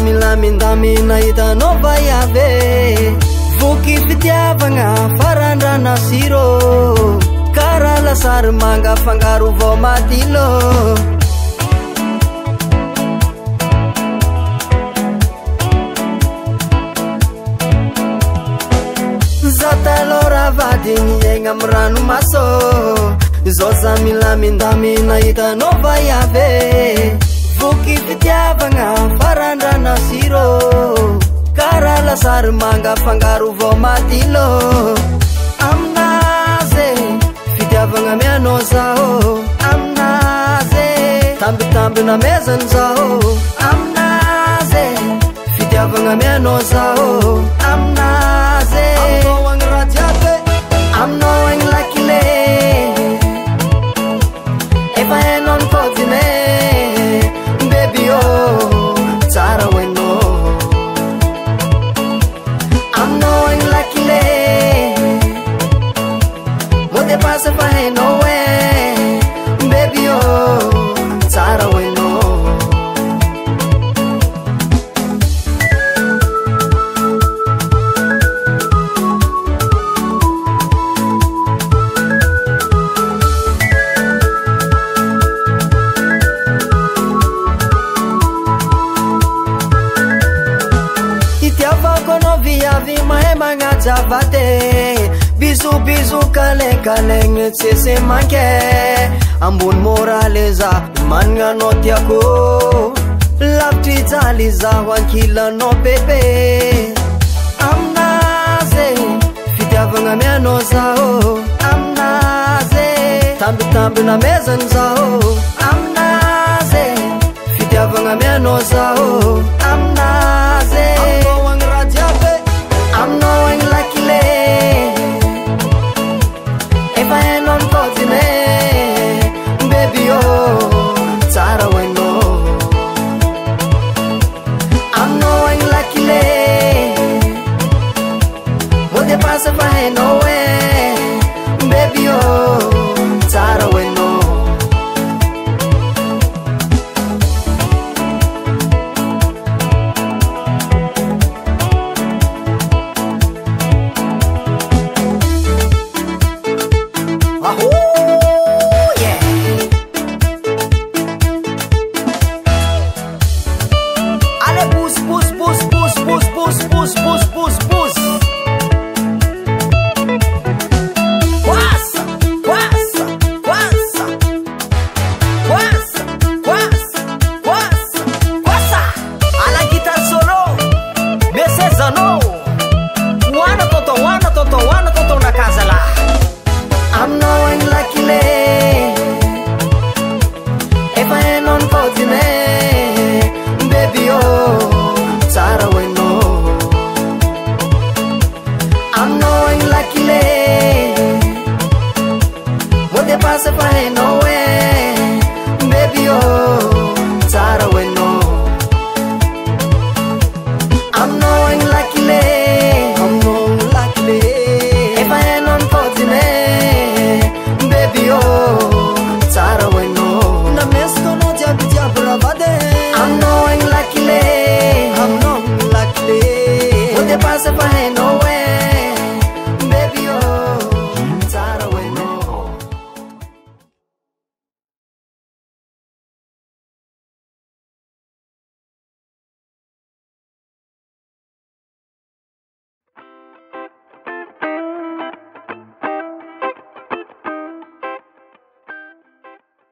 milamindamina hitanao vaiave voky fitiavagna farandrana siro kara lasary manga fangaro vao matilo zatalora vadigny egna amy ranomaso zoza milamindamina hitanao vaiave voky fitiavagna farandrana siro kara lasary manga fangaro vao matilo aminazy fitiavagna mianao zao aminazy tambitamby na mezany zao aminazy fitiavagna mianao zao aminazy aminao agny raha jiaby aminao agny lakile efa hainao ny kodiny baby oh tsara hoenao aminao agny lakile mo depasa fa hainao e baby oh tsara hoenao Zavate bisu bisu kaleng sese manke ambon moraleza manga notiako lapti zaliza wankila no pepe amnaze fitiavagna mianao zao amnaze tambitamby na mezany zao amnaze fitiavagna mianao zao